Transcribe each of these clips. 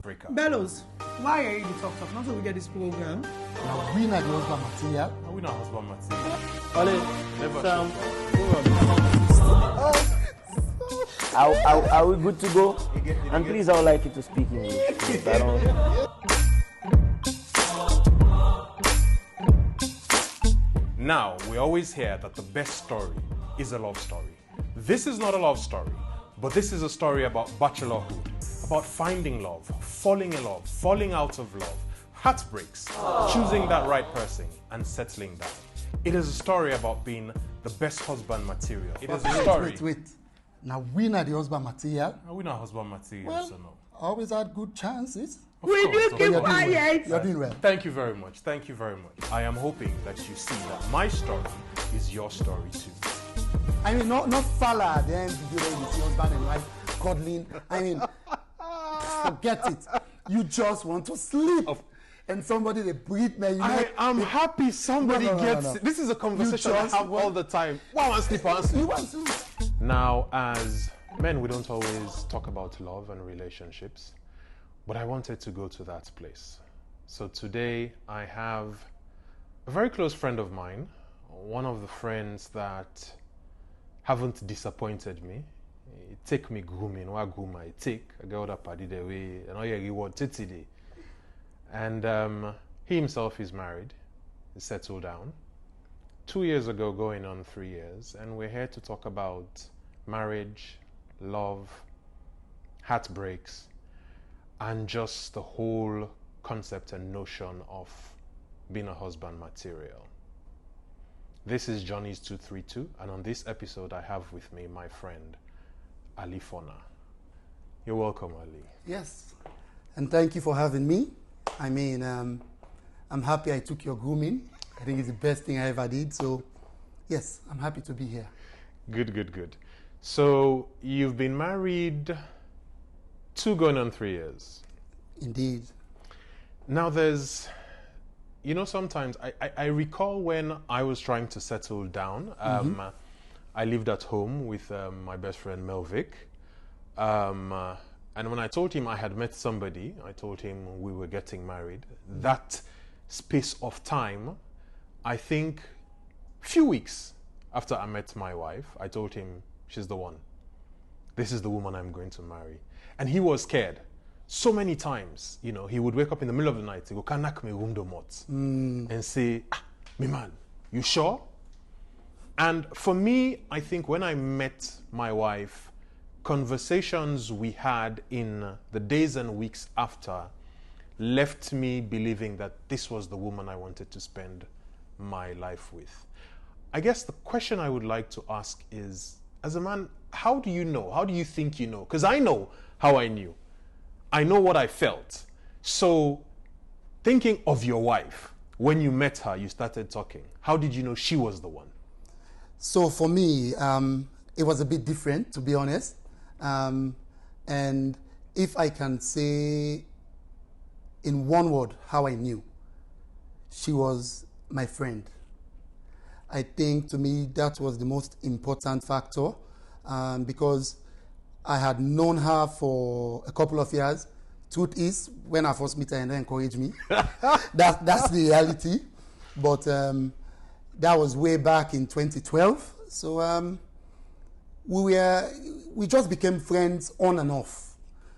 Africa. Beloz, why are you the talk? Not so we get this program. Now we not the husband material. No, we not husband material. Ole, Never. are we good to go? And please, I would like you to speak English. I don't... Now, we always hear that the best story is a love story. This is not a love story, but this is a story about bachelorhood, about finding love, falling in love, falling out of love, heartbreaks, choosing that right person, and settling down. It is a story about being the best husband material. It is a story. Wait. Now we not the husband material. No, we're not husband material, Well, so no. always had good chances. Will you Of keep course. quiet? You're doing well. Thank you very much. Thank you very much. I am hoping that you see that my story is your story too. I mean, not falla. Then video where you see husband and wife cuddling. I mean, forget it. You just want to sleep. And somebody they breathe, man. You I'm happy somebody No. gets it. This is a conversation I just have all the time. Why want sleep? I want sleep. You want to. Now, as men, we don't always talk about love and relationships, but I wanted to go to that place. So today I have a very close friend of mine, one of the friends that haven't disappointed me. It take me grooming, what groom I take, I get other party the way, and all your reward today. And he himself is married, he's settled down. 2 years ago, going on 3 years, and we're here to talk about marriage, love, heartbreaks, and just the whole concept and notion of being a husband material. This is Johnny's 232, and on this episode I have with me my friend Ali Fona. You're welcome, Ali. Yes. And thank you for having me. I mean, I'm happy I took your grooming. I think it's the best thing I ever did. So, yes, I'm happy to be here. Good. So you've been married 2 going on 3 years. Indeed. Now there's, sometimes I recall when I was trying to settle down, I lived at home with my best friend Melvic. And when I told him I had met somebody, I told him we were getting married. That space of time, I think a few weeks after I met my wife, I told him, she's the one. This is the woman I'm going to marry. And he was scared. So many times, he would wake up in the middle of the night, he go, "Kanak me room do mot," and say, "Me man, you sure?" And for me, I think when I met my wife, conversations we had in the days and weeks after left me believing that this was the woman I wanted to spend my life with. I guess the question I would like to ask is, as a man, how do you know? How do you think you know? Because I know how I knew. I know what I felt. So, thinking of your wife, when you met her, you started talking. How did you know she was the one? So for me, it was a bit different, to be honest. And if I can say in one word how I knew, she was my friend. I think to me that was the most important factor, because I had known her for a couple of years. Truth is, when I first met her and they encouraged me, that's the reality. But that was way back in 2012. So we just became friends on and off.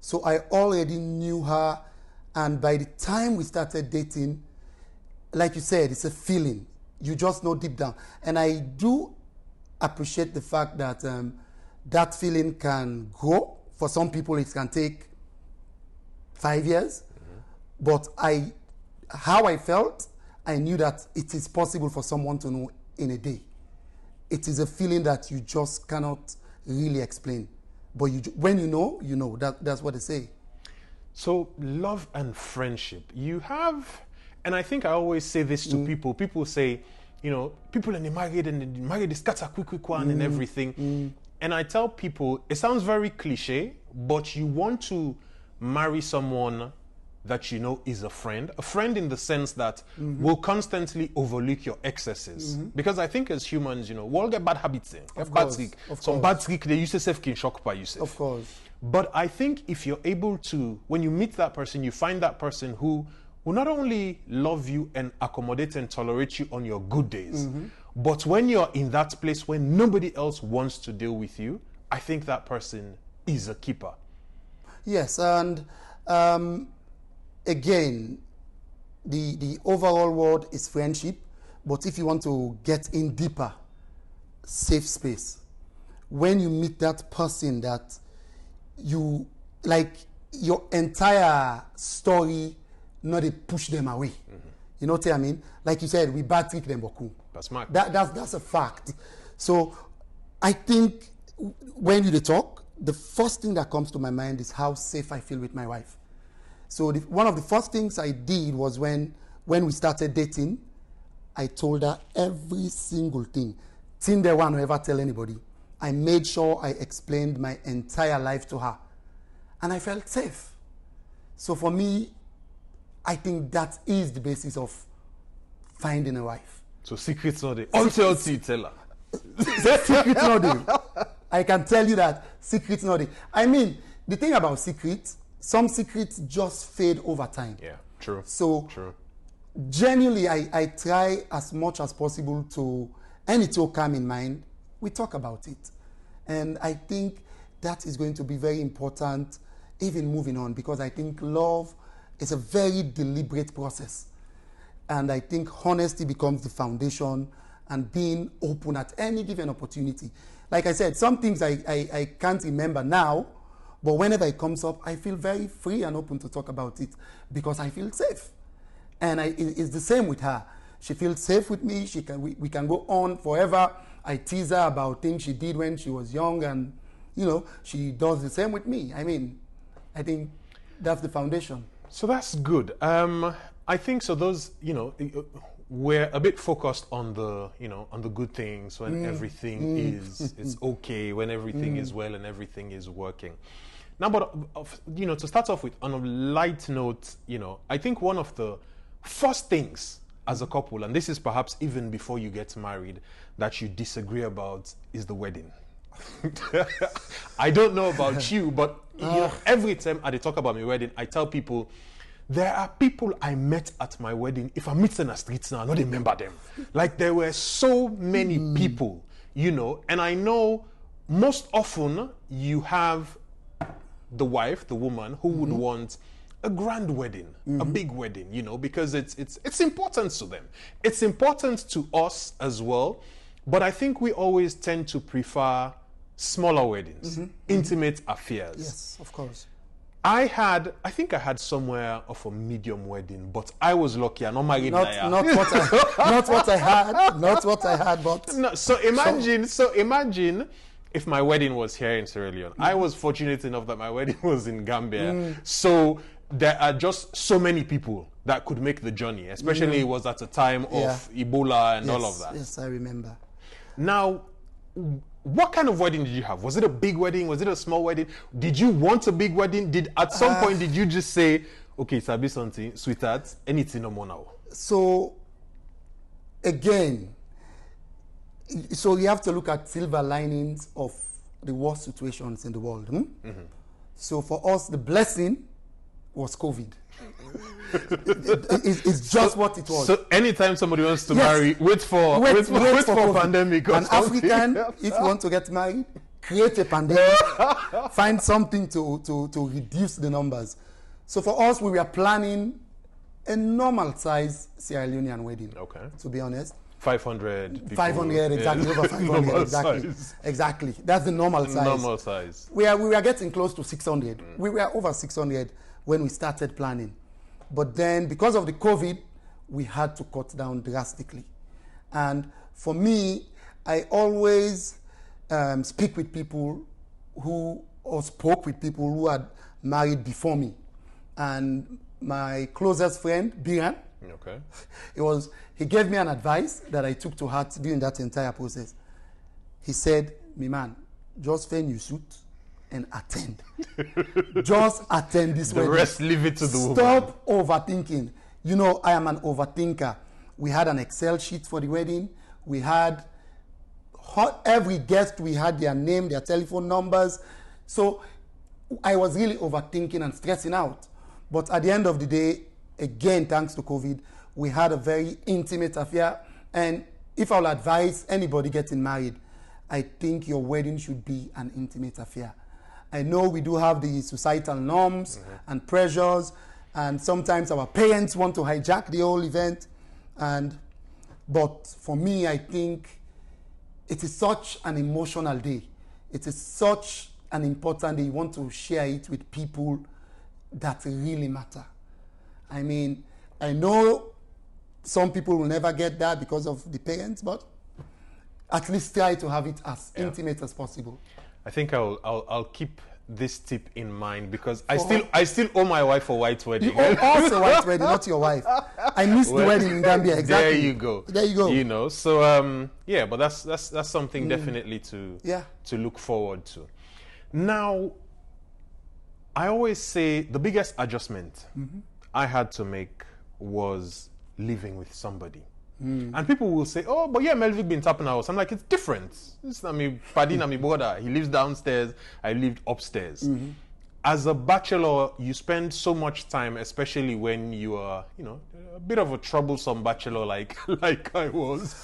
So I already knew her, and by the time we started dating, like you said, it's a feeling. You just know deep down. And I do appreciate the fact that that feeling can grow. For some people, it can take 5 years. But how I felt, I knew that it is possible for someone to know in a day. It is a feeling that you just cannot really explain. But when you know. That's what they say. So, love and friendship. You have, and I think I always say this to people. People say, people and they married, they scatter quick one and everything. And I tell people, it sounds very cliche, but you want to marry someone that you know is a friend in the sense that will constantly overlook your excesses. Because I think as humans, we all get bad habits. Bad trick. Some bad trick they use to self can shock by yourself. Of course. But I think if you're able to, when you meet that person, you find that person who will not only love you and accommodate and tolerate you on your good days, but when you're in that place when nobody else wants to deal with you, I think that person is a keeper. Yes, and again, the overall word is friendship, but if you want to get in deeper, safe space. When you meet that person that you, like, your entire story, not to push them away. You know what I mean? Like you said, we bad treat them boku. That's smart. That's a fact. So I think when you talk, the first thing that comes to my mind is how safe I feel with my wife. So one of the first things I did was when we started dating, I told her every single thing. Thing they want to ever tell anybody. I made sure I explained my entire life to her. And I felt safe. So for me, I think that is the basis of finding a wife. So secrets not there. Until you tell her. Secrets not there. I can tell you that secrets not there. I mean, the thing about secrets, some secrets just fade over time. Yeah, true. So true. Genuinely, I try as much as possible to, and it's all calm in mind, we talk about it. And I think that is going to be very important even moving on, because I think love is a very deliberate process. And I think honesty becomes the foundation, and being open at any given opportunity. Like I said, some things I can't remember now, but whenever it comes up, I feel very free and open to talk about it because I feel safe. And it's the same with her. She feels safe with me. We can go on forever. I tease her about things she did when she was young, and she does the same with me. I mean, I think that's the foundation. So that's good. I think so. Those, we're a bit focused on the, on the good things when everything is okay, when everything is well and everything is working. Now, but to start off with, on a light note, I think one of the first things as a couple, and this is perhaps even before you get married, that you disagree about is the wedding. I don't know about you, but every time I talk about my wedding, I tell people, there are people I met at my wedding. If I meet them in the streets now, I don't remember them. Like, there were so many people, and I know most often you have the wife, the woman, who would want a grand wedding, a big wedding, because it's important to them. It's important to us as well, but I think we always tend to prefer smaller weddings, intimate affairs. Yes, of course. I think I had somewhere of a medium wedding, but I was lucky. I'm not married now. Not what I had, but no. So imagine if my wedding was here in Sierra Leone. I was fortunate enough that my wedding was in Gambia. So there are just so many people that could make the journey, especially it was at a time of Ebola and all of that. Yes, I remember. Now, what kind of wedding did you have? Was it a big wedding? Was it a small wedding? Did you want a big wedding? At some point did you just say, okay, Sabi something, sweetheart, anything no more now? So, again, so you have to look at silver linings of the worst situations in the world. So for us, the blessing was COVID. It's just what it was. So anytime somebody wants to marry, wait for pandemic. An African, if you want to get married, create a pandemic, find something to reduce the numbers. So for us, we were planning a normal size Sierra Leonean wedding. Okay. To be honest. 500 people. 500, exactly, over 500, exactly. Size. Exactly. That's the normal size. Normal size. We were getting close to 600. We were over 600 when we started planning. But then, because of the COVID, we had to cut down drastically. And for me, I always speak with people or spoke with people who had married before me. And my closest friend, Biran, he gave me an advice that I took to heart during that entire process. He said, "Me man, just find your suit and attend. Just attend this wedding. The rest, leave it to the woman. Stop overthinking." I am an overthinker. We had an Excel sheet for the wedding. We had every guest, we had their name, their telephone numbers. So I was really overthinking and stressing out. But at the end of the day, again, thanks to COVID, we had a very intimate affair. And if I'll advise anybody getting married, I think your wedding should be an intimate affair. I know we do have the societal norms and pressures, and sometimes our parents want to hijack the whole event. But for me, I think it is such an emotional day. It is such an important day. You want to share it with people that really matter. I mean, I know some people will never get that because of the parents, but at least try to have it as intimate as possible. I think I'll keep this tip in mind, because I still owe my wife a white wedding. You owe us a white wedding, not your wife. I missed the wedding in Gambia. Exactly. There you go. There you go. You know, so yeah, but that's something definitely to look forward to. Now, I always say the biggest adjustment I had to make was living with somebody. And people will say, oh, but yeah, Melvick been tapping house. I'm like, it's different. It's not me, Padina, my brother. He lives downstairs. I lived upstairs. As a bachelor, you spend so much time, especially when you are, you know, a bit of a troublesome bachelor like I was.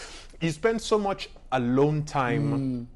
You spend so much alone time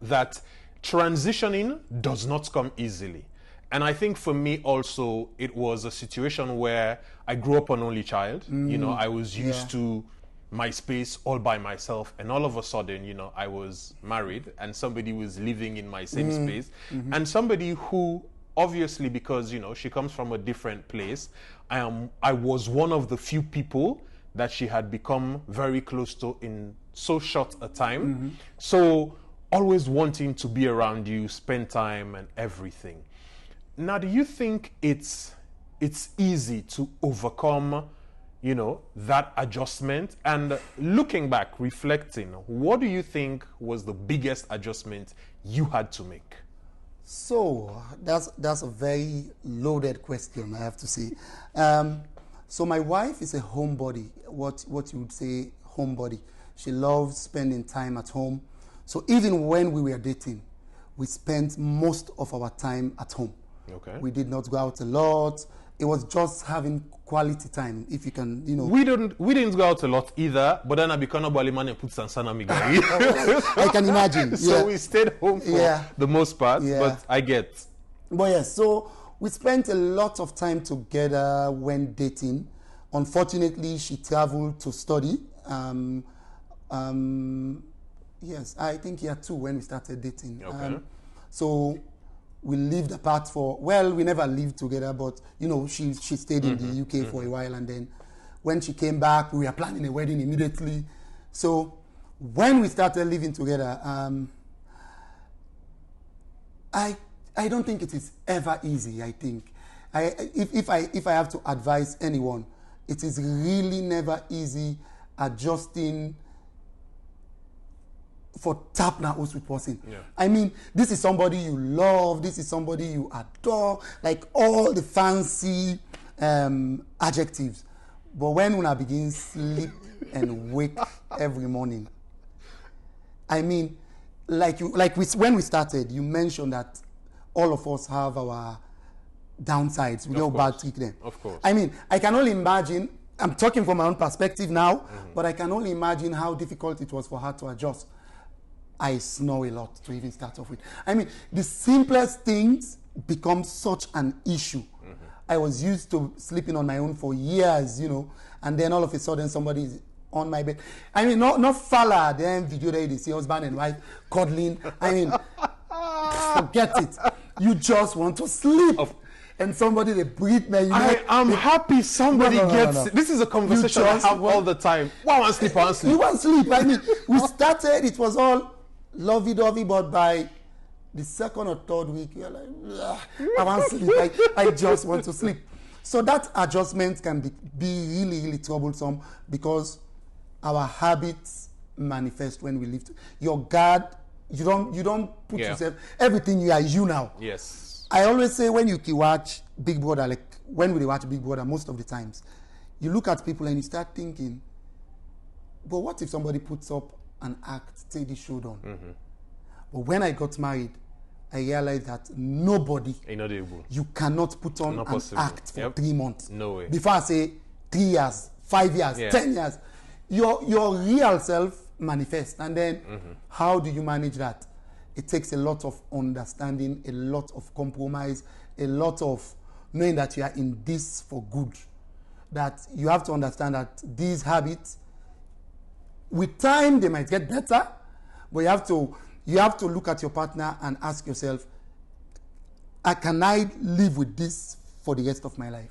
that transitioning does not come easily. And I think for me also, it was a situation where I grew up an only child. You know, I was used to my space all by myself, and all of a sudden, you know, I was married and somebody was living in my same space, and somebody who obviously, because, you know, she comes from a different place, I was one of the few people that she had become very close to in so short a time. So always wanting to be around you, spend time and everything. Now, do you think it's easy to overcome, you know, that adjustment? And looking back, reflecting, what do you think was the biggest adjustment you had to make? So that's a very loaded question, I have to say. So my wife is a homebody, what you would say homebody. She loves spending time at home. So even when we were dating, we spent most of our time at home. Okay. We did not go out a lot. It was just having quality time, if you can, you know. We didn't go out a lot either, but then I became a Baliman and put Sansana Migari. I can imagine. So we stayed home for the most part, but I get. But yes, so we spent a lot of time together when dating. Unfortunately, she traveled to study. Yes, I think year 2 when we started dating. Okay. So we lived apart for, well, we never lived together, but, you know, she stayed in the UK for a while, and then when she came back, we were planning a wedding immediately. So when we started living together, I don't think it is ever easy, I think. If I have to advise anyone, it is really never easy adjusting for tap na with person. I mean, this is somebody you love, this is somebody you adore, like all the fancy adjectives. But when una begin sleep and wake every morning, I mean, when we started, you mentioned that all of us have our downsides. We don't bad trick them. Of course. I mean, I can only imagine, I'm talking from my own perspective now, but I can only imagine how difficult it was for her to adjust. I snore a lot to even start off with. I mean, the simplest things become such an issue. I was used to sleeping on my own for years, you know, and then all of a sudden somebody is on my bed. I mean, not Fala, then video that you see husband and wife cuddling. I mean, forget it. You just want to sleep. And somebody, they breathe me. I'm happy somebody gets... No. This is a conversation I have all the time. Why want sleep? You want sleep. I mean, we started, it was all lovey-dovey, but by the second or third week, you're like, I want sleep. I just want to sleep. So that adjustment can be really, really troublesome, because our habits manifest when we live. Your guard, you don't put yourself, everything you are you now. Yes. I always say when you watch Big Brother, like when we watch Big Brother, most of the times, you look at people and you start thinking, but what if somebody puts up an act, say this showdown? But when I got married, I realized that nobody, Inaudible. you cannot put on Not an possible. act for Yep. 3 months. No way. Before I say 3 years, 5 years, Yeah. 10 years, your real self manifests. And then how do you manage that? It takes a lot of understanding, a lot of compromise, a lot of knowing that you are in this for good. That you have to understand that these habits, with time, they might get better, but you have to look at your partner and ask yourself, can I live with this for the rest of my life?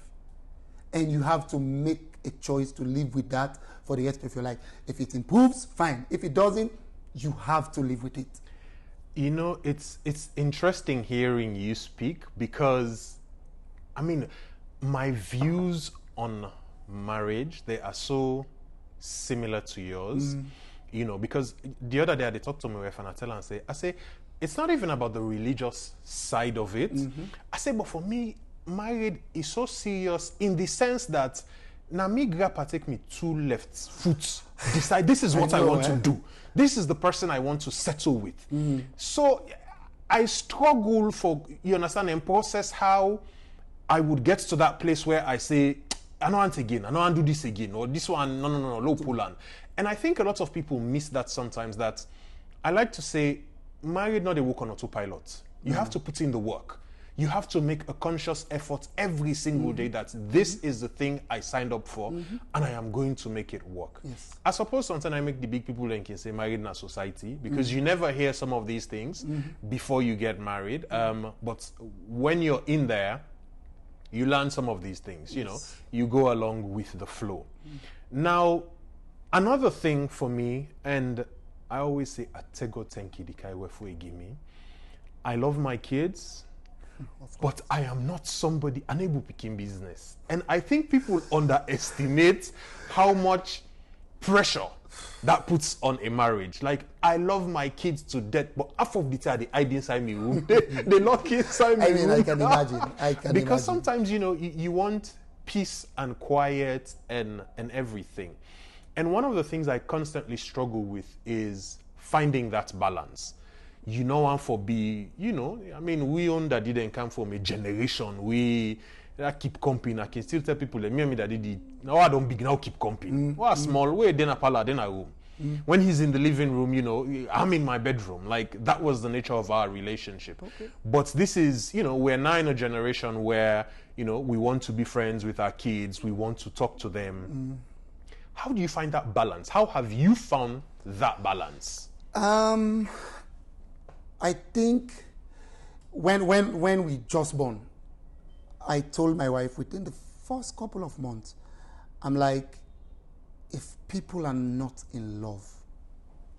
And you have to make a choice to live with that for the rest of your life. If it improves, fine. If it doesn't, you have to live with it. You know, it's interesting hearing you speak because, I mean, my views on marriage, they are so similar to yours. You know, because the other day I talked to my wife and I say, it's not even about the religious side of it. I say, but for me, marriage is so serious in the sense that now me grandpa take me 2 left foot, decide this is what I want to do. This is the person I want to settle with. So I struggle for, you understand, and process how I would get to that place where I say, I don't want again, I don't want to do this again, or this one, no, low pull-on. And I think a lot of people miss that sometimes, that I like to say, married not a work on autopilot. You have to put in the work. You have to make a conscious effort every single day that this is the thing I signed up for and I am going to make it work. Yes. I suppose sometimes I make the big people then can say married in a society because you never hear some of these things before you get married. But when you're in there, you learn some of these things, you know, you go along with the flow. Now, another thing for me, and I always say, Atego tenki dikai wefu egimi. I love my kids, but I am not somebody unable to begin business. And I think people underestimate how much pressure that puts on a marriage. Like, I love my kids to death, but half of the time they hide inside my room. They lock inside my room. I can imagine. Because sometimes, you know, you want peace and quiet and everything. And one of the things I constantly struggle with is finding that balance. You know, and for be, you know, I mean, we own that didn't come from a generation. We keep comping. I can still tell people, me and me that did it. Now I don't big now keep comping. Well, small way, then a pala, then a room. When he's in the living room, you know, I'm in my bedroom. Like, that was the nature of our relationship. Okay. But this is, you know, we're now in a generation where, you know, we want to be friends with our kids. We want to talk to them. How do you find that balance? How have you found that balance? I think when we just born, I told my wife within the first couple of months, I'm like, if people are not in love,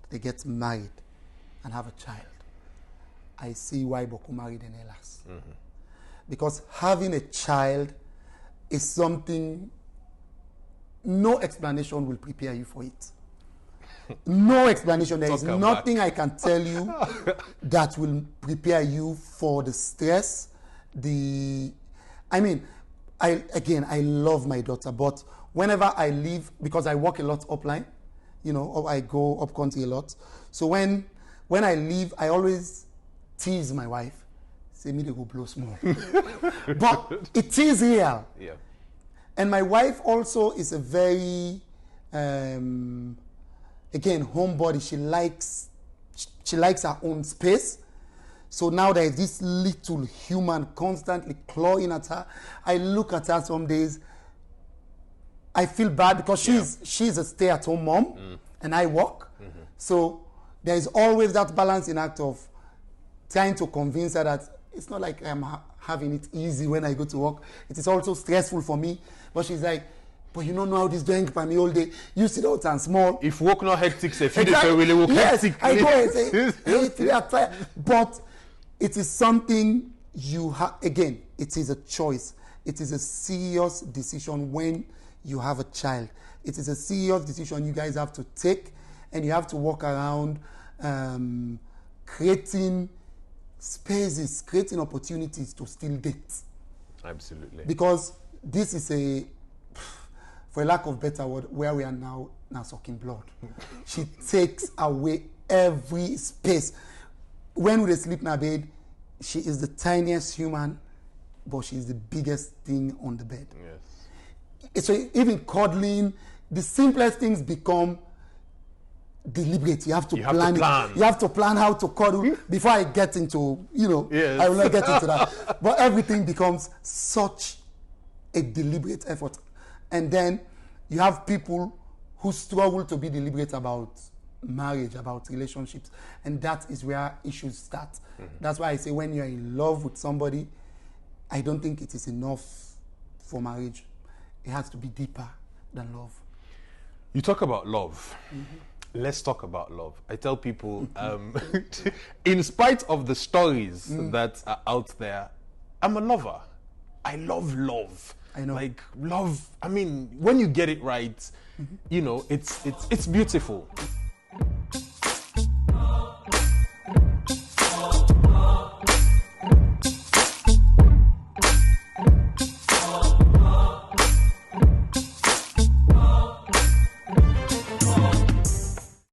they get married and have a child, I see why Boku married in Elas. Because having a child is something, no explanation will prepare you for it. No explanation. There is nothing I can tell you that will prepare you for the stress. I love my daughter, but whenever I leave, because I work a lot upline, you know, or I go up country a lot. So when I leave, I always tease my wife, say me they go blow small. But it is real. Yeah. And my wife also is a very again, homebody. She likes her own space. So now there is this little human constantly clawing at her. I look at her some days, I feel bad because she's a stay-at-home mom and I work. So there is always that balancing act of trying to convince her that it's not like I'm having it easy when I go to work. It is also stressful for me. But she's like, but you don't know how this doing for me all day. You sit out and small. If work not hectic, say if you really work hectic. I go and say, hey, today I try. But it is something you have, again, it is a choice. It is a serious decision when you have a child. It is a serious decision you guys have to take, and you have to walk around creating spaces, creating opportunities to still date. Absolutely. Because this is for lack of better word, where we are now sucking blood. She takes away every space. When we sleep in our bed, she is the tiniest human, but she's the biggest thing on the bed. Yes. So even cuddling, the simplest things become deliberate. You have to plan it. You have to plan how to cuddle before I get into, Yes. I will not get into that. But everything becomes such a deliberate effort. And then you have people who struggle to be deliberate about marriage, about relationships. And that is where issues start. Mm-hmm. That's why I say when you're in love with somebody, I don't think it is enough for marriage. It has to be deeper than love. You talk about love. Mm-hmm. Let's talk about love. I tell people, in spite of the stories that are out there, I'm a lover. I love love. I know. Like love, I mean, when you get it right, it's beautiful.